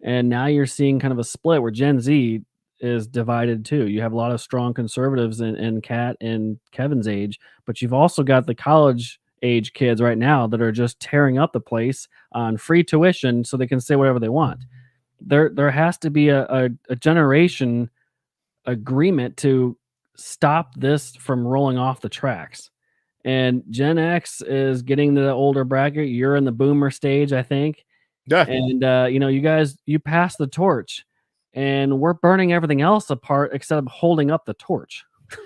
And now you're seeing kind of a split where Gen Z is divided too. You have a lot of strong conservatives in Kat and Kevin's age, but you've also got the college age kids right now that are just tearing up the place on free tuition so they can say whatever they want. There has to be a generation agreement to stop this from rolling off the tracks. And Gen X is getting to the older bracket. You're in the boomer stage, I think. Yeah. And you guys, you pass the torch, and we're burning everything else apart except of holding up the torch.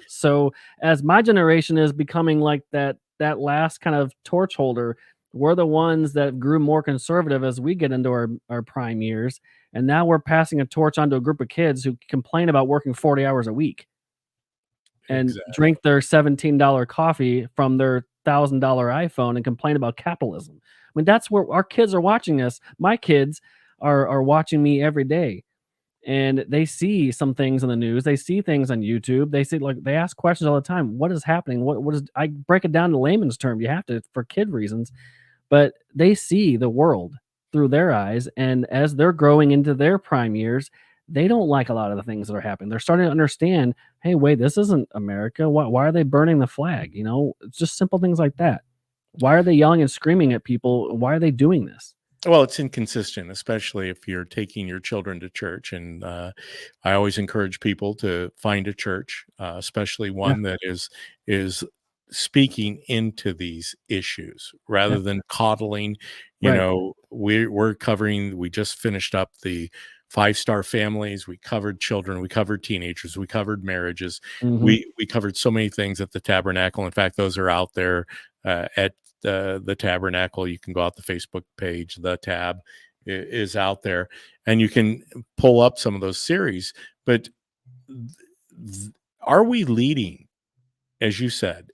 So as my generation is becoming like that last kind of torch holder, we're the ones that grew more conservative as we get into our prime years. And now we're passing a torch onto a group of kids who complain about working 40 hours a week and Exactly. drink their $17 coffee from their $1,000 iPhone and complain about capitalism. I mean, that's where our kids are watching us. My kids are watching me every day, and they see some things in the news. They see things on YouTube. They see, like, they ask questions all the time. What is happening? What is, I break it down to layman's term. You have to, for kid reasons, but they see the world through their eyes. And as they're growing into their prime years, they don't like a lot of the things that are happening. They're starting to understand, hey, wait, this isn't America. Why are they burning the flag? It's just simple things like that. Why are they yelling and screaming at people? Why are they doing this? Well, it's inconsistent, especially if you're taking your children to church. And I always encourage people to find a church, especially one that is speaking into these issues rather than coddling. Right. We just finished up the 5-star families. We covered children. We covered teenagers. We covered marriages. Mhm. We covered so many things at the Tabernacle. In fact, those are out there at the Tabernacle. You can go out the Facebook page. The Tab is out there, and you can pull up some of those series. But are we leading? As you said,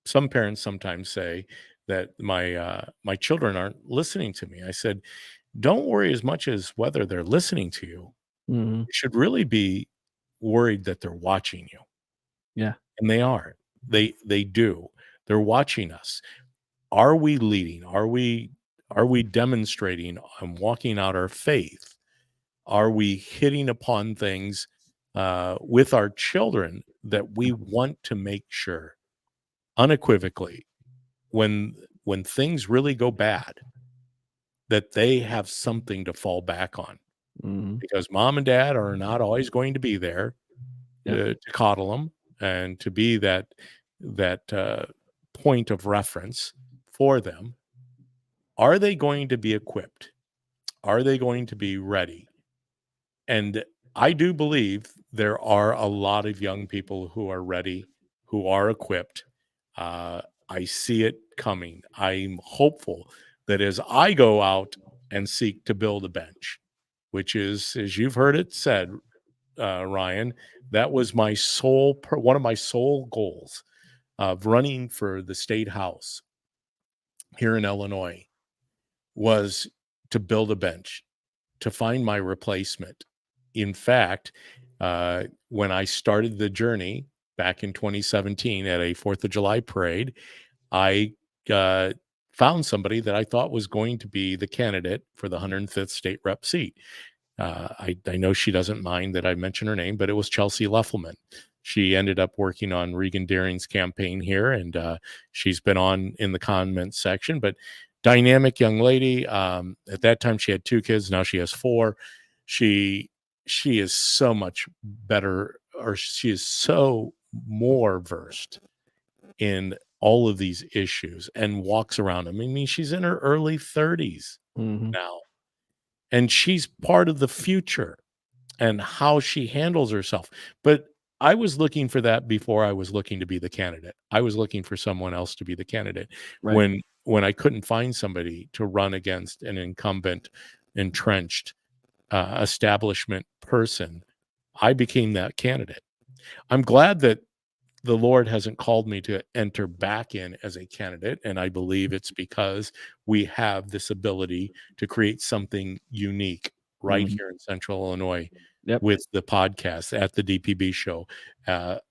some parents sometimes say that my children aren't listening to me. I said, don't worry as much as whether they're listening to you. Mhm. You should really be worried that they're watching you. Yeah. And they are. They do. They're watching us. Are we leading? Are we demonstrating and walking out our faith? Are we hitting upon things with our children that we want to make sure unequivocally when things really go bad, that they have something to fall back on, Mhm. because mom and dad are not always going to be there to coddle them and to be that point of reference for them. Are they going to be equipped? Are they going to be ready? And I do believe there are a lot of young people who are ready, who are equipped. I see it coming. I'm hopeful that as I go out and seek to build a bench, which is, as you've heard it said, Ryan, that was one of my sole goals of running for the state house here in Illinois, was to build a bench, to find my replacement. In fact, when I started the journey back in 2017 at a 4th of July parade, I found somebody that I thought was going to be the candidate for the 105th state rep seat. I know she doesn't mind that I mention her name, but it was Chelsea Leffelman. She ended up working on Regan Deering's campaign here, and she's been on in the comment section. But dynamic young lady. At that time, she had 2 kids. Now she has 4. She is so much better, or she is so more versed in all of these issues and walks around them. I mean, she's in her early 30s Mhm. now, and she's part of the future and how she handles herself. But I was looking for that before I was looking to be the candidate. I was looking for someone else to be the candidate. Right. When I couldn't find somebody to run against an incumbent, entrenched establishment person, I became that candidate. I'm glad that the Lord hasn't called me to enter back in as a candidate, and I believe it's because we have this ability to create something unique right Mhm. here in Central Illinois Yep. with the podcast at the DPB show,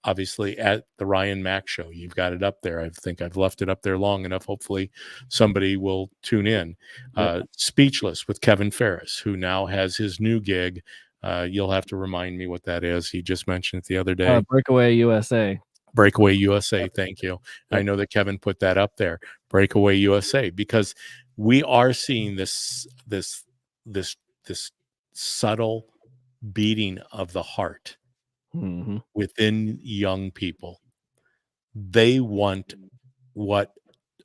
obviously at the Ryan Mac show. You've got it up there. I think I've left it up there long enough. Hopefully somebody will tune in. Yep. Speechless with Kevin Ferris, who now has his new gig. You'll have to remind me what that is. He just mentioned it the other day. Breakaway USA. Breakaway USA. Thank you. I Yep. know that Kevin put that up there. Breakaway USA, because we are seeing this subtle beating of the heart Mhm. within young people. They want what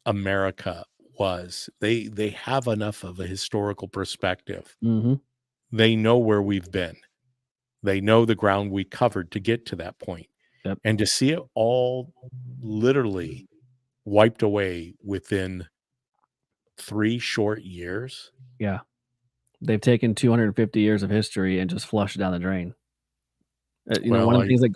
America was. They have enough of a historical perspective. Mhm. They know where we've been. They know the ground we covered to get to that point. Yep. And to see it all literally wiped away within 3 short years. Yeah. They've taken 250 years of history and just flushed it down the drain. One Well, of the things that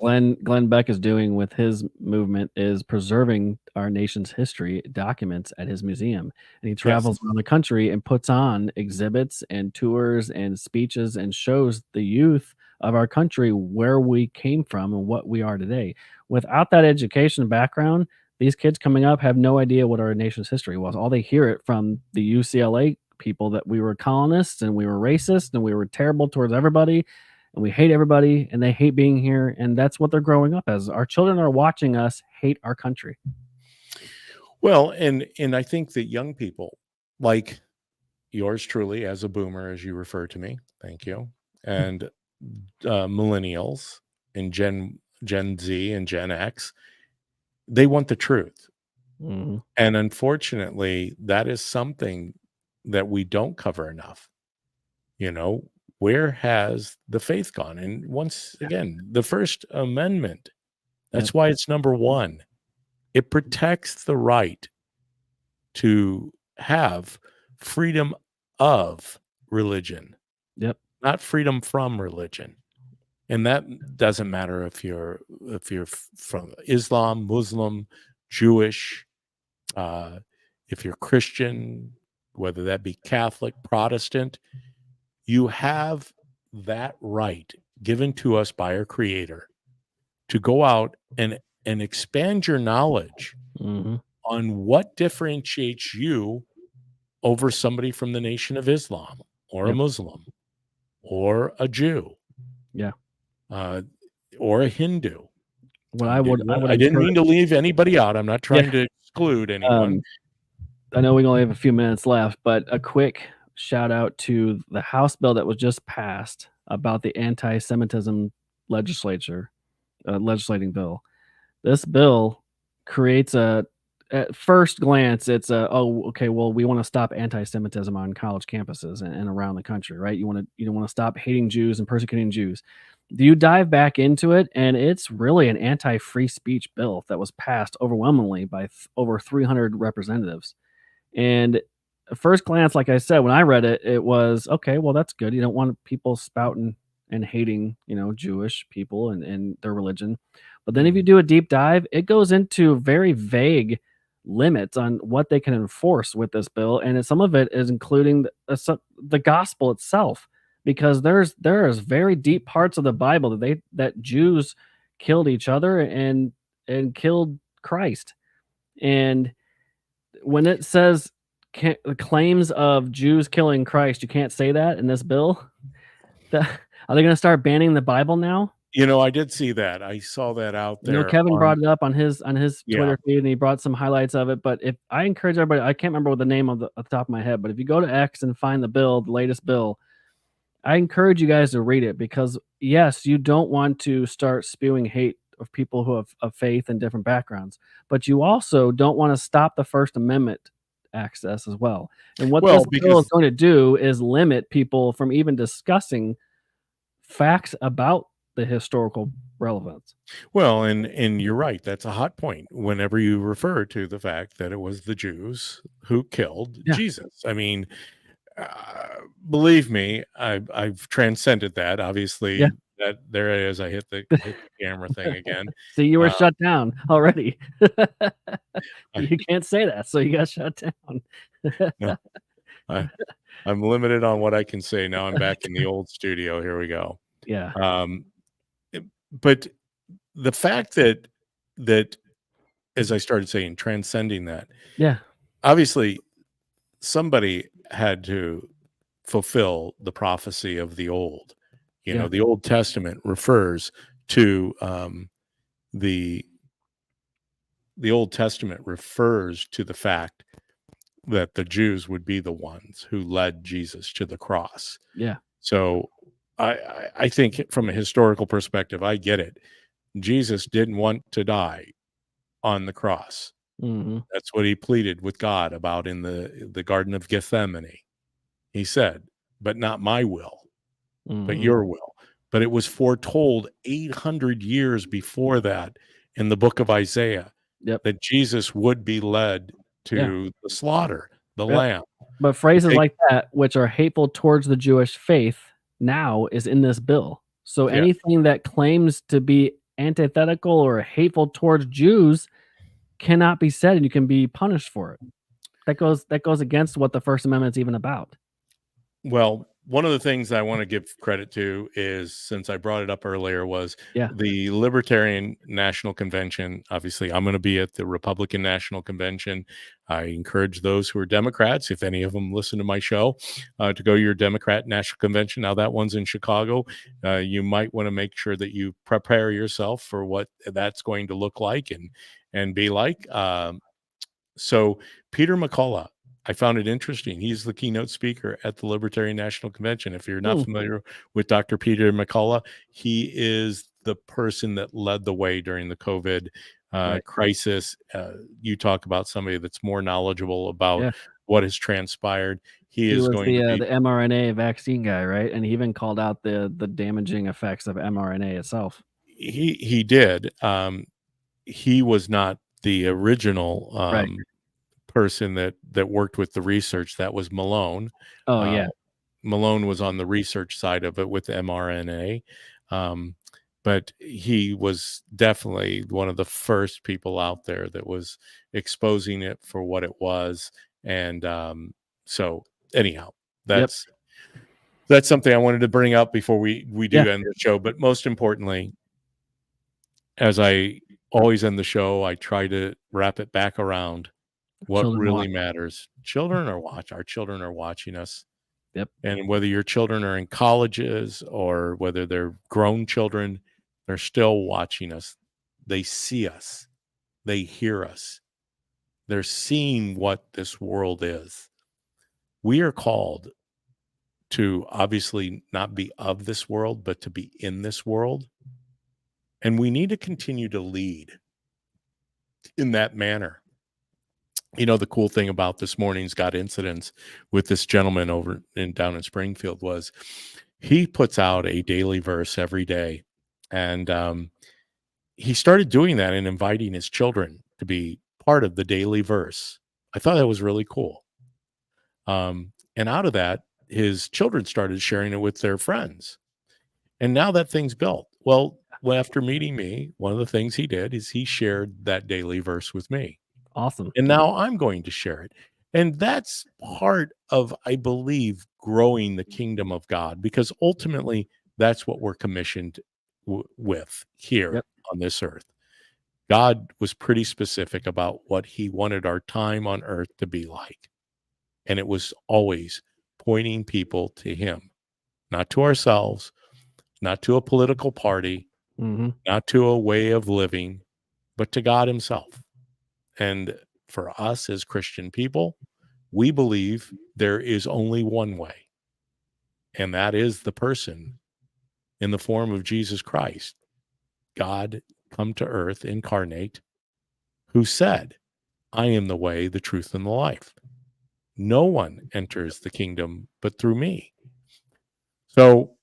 Glenn Beck is doing with his movement is preserving our nation's history documents at his museum, and he yes, travels around the country and puts on exhibits and tours and speeches and shows the youth of our country where we came from and what we are today. Without that education background, these kids coming up have no idea what our nation's history was. All they hear it from the UCLA people that we were colonists and we were racist and we were terrible towards everybody and we hate everybody and they hate being here, and that's what they're growing up as. Our children are watching us hate our country. well, and I think that young people like yours truly, as a boomer, as you refer to me, thank you, and millennials and Gen Z and Gen X, they want the truth. Mhm. And unfortunately, that is something that we don't cover enough. Where has the faith gone? And once again, the First Amendment, that's Yep. why it's number 1. It protects the right to have freedom of religion, Yep. not freedom from religion. And that doesn't matter if you're from Islam, Muslim, Jewish, if you're Christian, whether that be Catholic, Protestant, you have that right given to us by our Creator to go out and expand your knowledge Mhm. on what differentiates you over somebody from the Nation of Islam or a Yep. Muslim or a Jew, Yeah. uh, or a Hindu. What I would I didn't mean encourage. to leave anybody out. I'm not Yeah. trying to exclude anyone. I know we only have a few minutes left, but a quick shout out to the House bill that was just passed about the anti-Semitism legislating bill. This bill creates at first glance, it's oh, okay, well, we want to stop anti-Semitism on college campuses and around the country, right? You want to stop hating Jews and persecuting Jews. Do you dive back into it, and it's really an anti-free speech bill that was passed overwhelmingly by over 300 representatives. And at first glance, like I said, when I read it, it was okay. Well, that's good. You don't want people spouting and hating, Jewish people and their religion. But then if you do a deep dive, it goes into very vague limits on what they can enforce with this bill, and some of it is including the gospel itself, because there is very deep parts of the Bible that Jews killed each other and killed Christ. And when it says the claims of Jews killing Christ, you can't say that in this bill. Are they going to start banning the Bible now? I did see that. I saw that out there. Kevin brought it up on his Yeah. Twitter feed, and he brought some highlights of it. But if I encourage everybody, I can't remember what the name of the off the top of my head, but if you go to X and find the latest bill, I encourage you guys to read it, because yes, you don't want to start spewing hate of people who have of faith and different backgrounds, but you also don't want to stop the First Amendment access as well. And what this bill is going to do is limit people from even discussing facts about the historical relevance. Well, and you're right. That's a hot point whenever you refer to the fact that it was the Jews who killed Jesus. I mean, believe me, I've transcended that. Obviously, that there it is. I hit the camera thing again. See, you were shut down already. You can't say that, so you got shut down. No, I'm limited on what I can say. Now I'm back in the old studio. Here we go. Yeah. But the fact that as I started saying, transcending that. Yeah. Obviously, somebody had to fulfill the prophecy of the old. The Old Testament refers to the Old Testament refers to the fact that the Jews would be the ones who led Jesus to the cross. Yeah. So I think from a historical perspective, I get it. Jesus didn't want to die on the cross. Mm-hmm. That's what he pleaded with God about in the Garden of Gethsemane. He said, but not my will, but your will. But it was foretold 800 years before that in the book of Isaiah that Jesus would be led to the slaughter, the lamb. But phrases like that, which are hateful towards the Jewish faith, now is in this bill. So anything that claims to be antithetical or hateful towards Jews cannot be said, and you can be punished for it. That goes against what the First Amendment is even about. Well, one of the things I want to give credit to is, since I brought it up earlier, was the Libertarian National Convention. Obviously, I'm going to be at the Republican National Convention. I encourage those who are Democrats, if any of them listen to my show, to go to your Democrat National Convention. Now, that one's in Chicago. You might want to make sure that you prepare yourself for what that's going to look like and be like. So Peter McCullough, I found it interesting. He's the keynote speaker at the Libertarian National Convention. If you're not familiar with Dr. Peter McCullough, he is the person that led the way during the COVID crisis. You talk about somebody that's more knowledgeable about what has transpired. He is was going to be the mRNA vaccine guy, right? And he even called out the damaging effects of mRNA itself. He did. He was not the original person that worked with the research. That was Malone. Malone was on the research side of it with mRNA, but he was definitely one of the first people out there that was exposing it for what it was. And so anyhow, that's something I wanted to bring up before we do end the show. But most importantly, as I always end the show, I try to wrap it back around what really matters. Our children are watching us. Yep. And whether your children are in colleges or whether they're grown children, they're still watching us. They see us. They hear us. They're seeing what this world is. We are called to obviously not be of this world, but to be in this world. And we need to continue to lead in that manner. You know, the cool thing about this morning's God Incidents with this gentleman down in Springfield was he puts out a daily verse every day. And he started doing that and inviting his children to be part of the daily verse. I thought that was really cool. And out of that, his children started sharing it with their friends. And now that thing's built. Well, after meeting me, one of the things he did is he shared that daily verse with me. Awesome. And now I'm going to share it. And that's part of, I believe, growing the kingdom of God, because ultimately that's what we're commissioned with here Yep. on this earth. God was pretty specific about what he wanted our time on earth to be like. And it was always pointing people to him, not to ourselves, not to a political party, Mm-hmm. not to a way of living, but to God himself. And for us as Christian people, we believe there is only one way, and that is the person in the form of Jesus Christ, God come to earth, incarnate, who said, I am the way, the truth, and the life. No one enters the kingdom but through me. So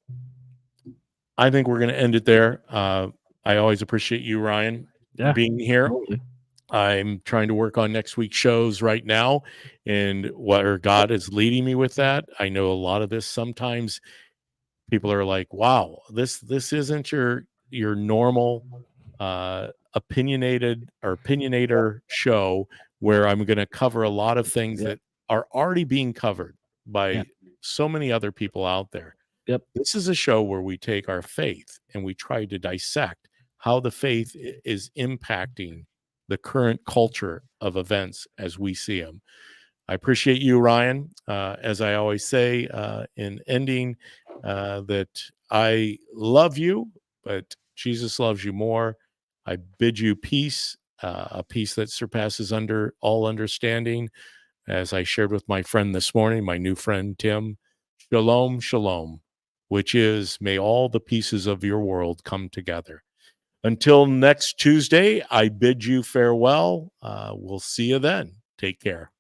I think we're going to end it there. I always appreciate you, Ryan, Yeah. being here. Totally. I'm trying to work on next week's shows right now, and where God is leading me with that. I know a lot of this, sometimes people are like, wow, this isn't your normal opinionator show where I'm going to cover a lot of things Yep. that are already being covered by Yeah. so many other people out there. Yep. This is a show where we take our faith and we try to dissect how the faith is impacting the current culture of events as we see them. I appreciate you, Ryan. As I always say in ending, that I love you, but Jesus loves you more. I bid you peace, a peace that surpasses all understanding. As I shared with my friend this morning, my new friend Tim, shalom, shalom, which is, may all the pieces of your world come together. Until next Tuesday, I bid you farewell. We'll see you then. Take care.